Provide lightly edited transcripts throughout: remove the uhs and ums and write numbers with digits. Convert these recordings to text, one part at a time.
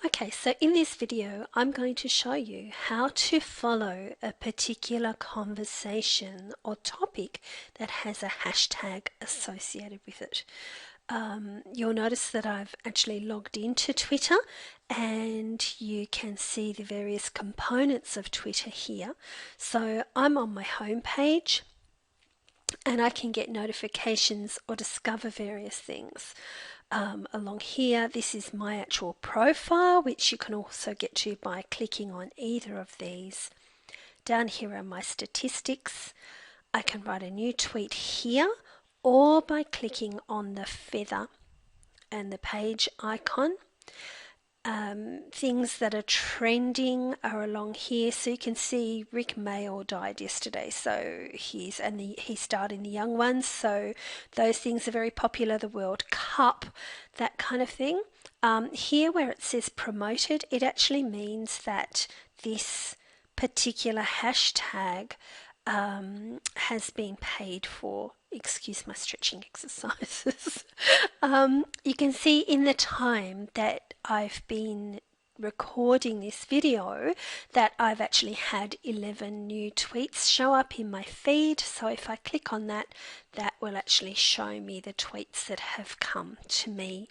Okay, so in this video, I'm going to show you how to follow a particular conversation or topic that has a hashtag associated with it. You'll notice that I've actually logged into Twitter and you can see the various components of Twitter here. So I'm on my home page and I can get notifications or discover various things. Along here, this is my actual profile, which you can also get to by clicking on either of these. Down here are my statistics. I can write a new tweet here or by clicking on the feather and the page icon. Things that are trending are along here, so you can see Rick Mayall died yesterday, so he starred in The Young Ones, so those things are very popular. The World Cup, that kind of thing. Here where it says promoted, it actually means that this particular hashtag has been paid for. Excuse my stretching exercises. You can see in the time that I've been recording this video that I've actually had 11 new tweets show up in my feed. So if I click on that, that will actually show me the tweets that have come to me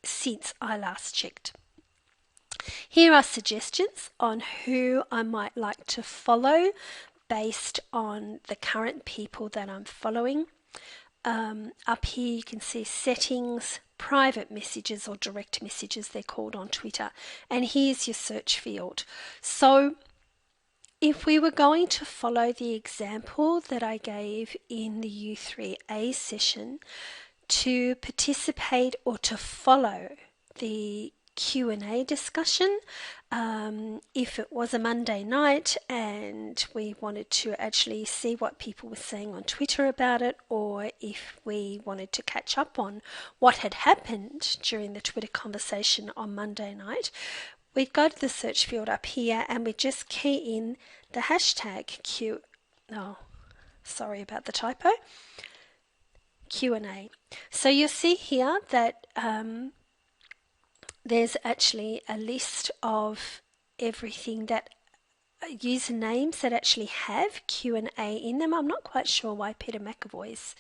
since I last checked. Here are suggestions on who I might like to follow based on the current people that I'm following. Up here you can see settings, private messages or direct messages they're called on Twitter, and here's your search field. So if we were going to follow the example that I gave in the U3A session, to participate or to follow the Q&A discussion, if it was a Monday night and we wanted to actually see what people were saying on Twitter about it, or if we wanted to catch up on what had happened during the Twitter conversation on Monday night, we'd go to the search field up here and we'd just key in the hashtag sorry about the typo, Q&A. So you'll see here that there's actually a list of everything that usernames that actually have Q&A in them. I'm not quite sure why Peter McAvoy's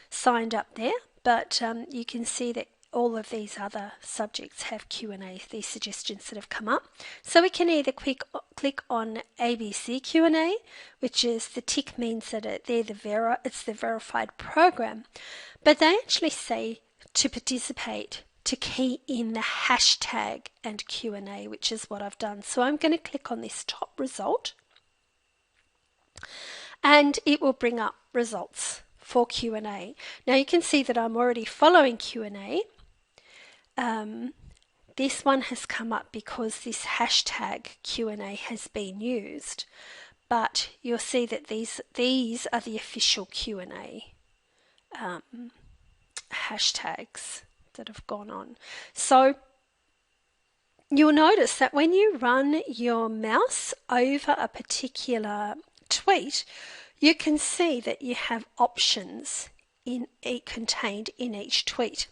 signed up there, but you can see that all of these other subjects have Q&A, these suggestions that have come up. So we can either click on ABC Q&A, which is the tick means that it's the verified program, but they actually say to participate to key in the hashtag and Q&A, which is what I've done. So I'm going to click on this top result and it will bring up results for Q&A. Now you can see that I'm already following Q&A. This one has come up because this hashtag Q&A has been used, but you'll see that these are the official Q&A hashtags that have gone on. So you'll notice that when you run your mouse over a particular tweet, you can see that you have options contained in each tweet.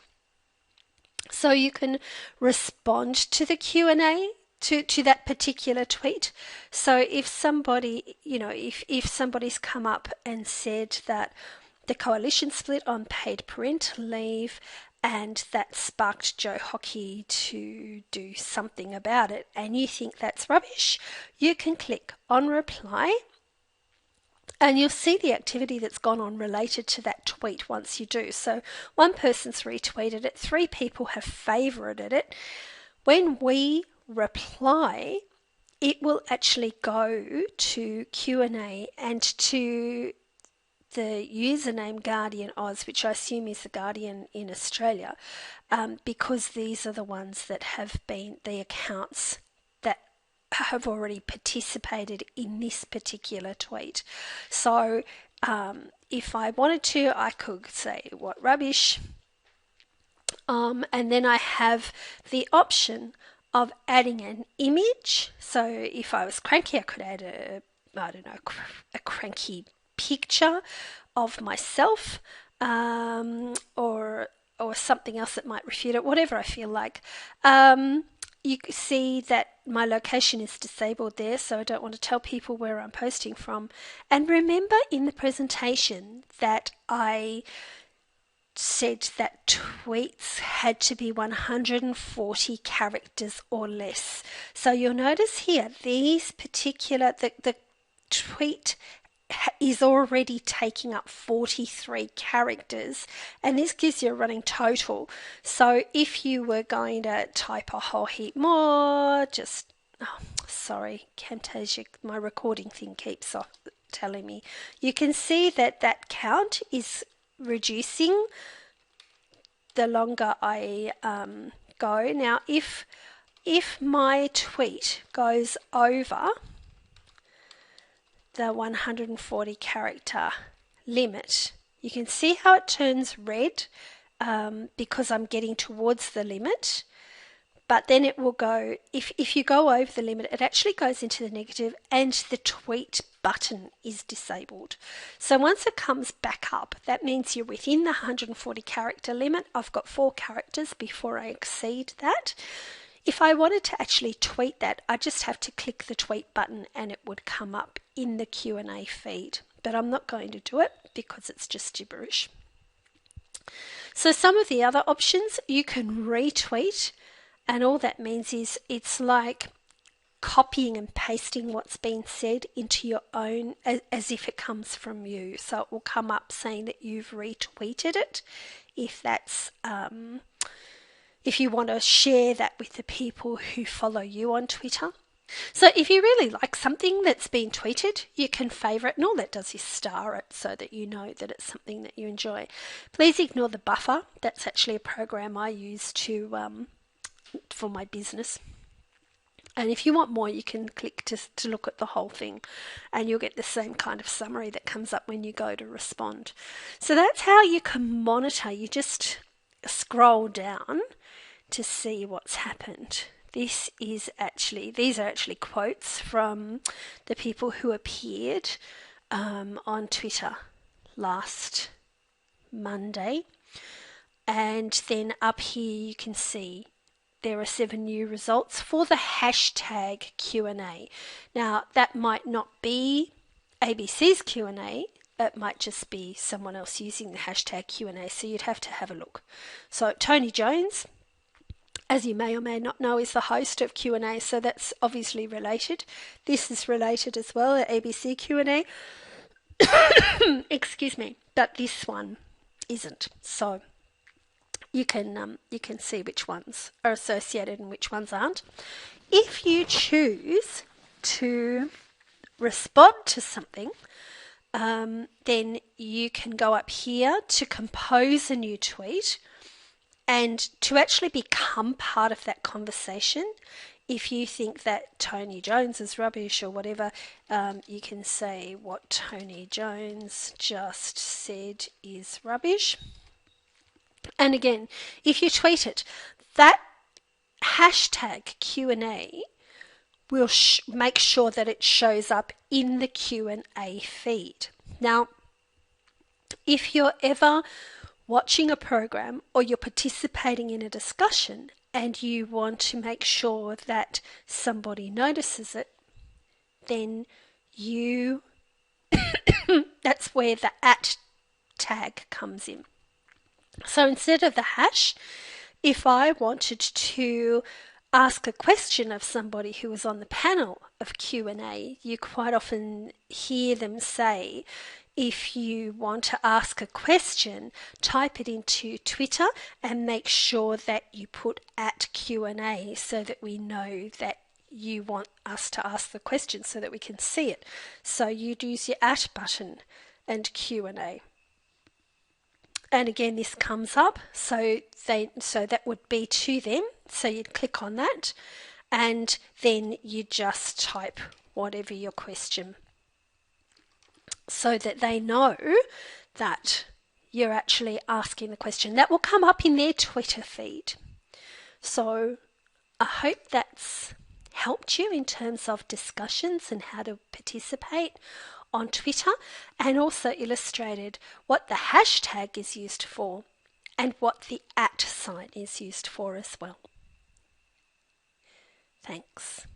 So you can respond to the Q&A to that particular tweet. So if somebody, if somebody's come up and said that the coalition split on paid parental leave and that sparked Joe Hockey to do something about it, and you think that's rubbish, you can click on reply and you'll see the activity that's gone on related to that tweet once you do. So one person's retweeted it, 3 people have favorited it. When we reply, it will actually go to Q&A and to the username Guardian Oz, which I assume is the Guardian in Australia, because these are the ones that have been the accounts that have already participated in this particular tweet. So if I wanted to, I could say what rubbish, and then I have the option of adding an image. So if I was cranky, I could add a cranky picture of myself, or something else that might refute it, whatever I feel like. you see that my location is disabled there, so I don't want to tell people where I'm posting from. And remember in the presentation that I said that tweets had to be 140 characters or less. So you'll notice here, these particular, the tweet is already taking up 43 characters, and this gives you a running total. So if you were going to type a whole heap more, sorry, Camtasia, my recording thing keeps off telling me. You can see that that count is reducing the longer I go. Now, if my tweet goes over the 140 character limit, you can see how it turns red because I'm getting towards the limit. But then it will go, if you go over the limit, it actually goes into the negative and the tweet button is disabled. So once it comes back up, that means you're within the 140 character limit. I've got 4 characters before I exceed that. If I wanted to actually tweet that, I just have to click the tweet button and it would come up in the Q&A feed. But I'm not going to do it because it's just gibberish. So some of the other options, you can retweet. And all that means is it's like copying and pasting what's been said into your own as if it comes from you. So it will come up saying that you've retweeted it if that's if you want to share that with the people who follow you on Twitter. So if you really like something that's been tweeted, you can favourite, and all that does is star it so that you know that it's something that you enjoy. Please ignore the buffer. That's actually a program I use for my business. And if you want more, you can click to look at the whole thing and you'll get the same kind of summary that comes up when you go to respond. So that's how you can monitor. You just scroll down to see what's happened. These are actually quotes from the people who appeared on Twitter last Monday. And then up here you can see there are 7 new results for the hashtag Q&A. Now, that might not be ABC's Q&A. It might just be someone else using the hashtag Q&A, so you'd have to have a look. So Tony Jones, as you may or may not know, is the host of Q&A, so that's obviously related. This is related as well, the ABC Q&A. Excuse me, but this one isn't. So you can see which ones are associated and which ones aren't. If you choose to respond to something, then you can go up here to compose a new tweet, and to actually become part of that conversation. If you think that Tony Jones is rubbish or whatever, you can say what Tony Jones just said is rubbish. And again, if you tweet it, that hashtag Q&A will make sure that it shows up in the Q&A feed. Now, if you're ever watching a program or you're participating in a discussion and you want to make sure that somebody notices it, then that's where the @ tag comes in. So instead of the hash, if I wanted to ask a question of somebody who was on the panel of Q&A, you quite often hear them say, if you want to ask a question, type it into Twitter and make sure that you put @Q&A so that we know that you want us to ask the question so that we can see it. So you'd use your @ button and Q&A. And again, this comes up, so that would be to them. So you'd click on that, and then you just type whatever your question, so that they know that you're actually asking the question. That will come up in their Twitter feed. So I hope that's helped you in terms of discussions and how to participate on Twitter, and also illustrated what the hashtag is used for and what the @ sign is used for as well. Thanks.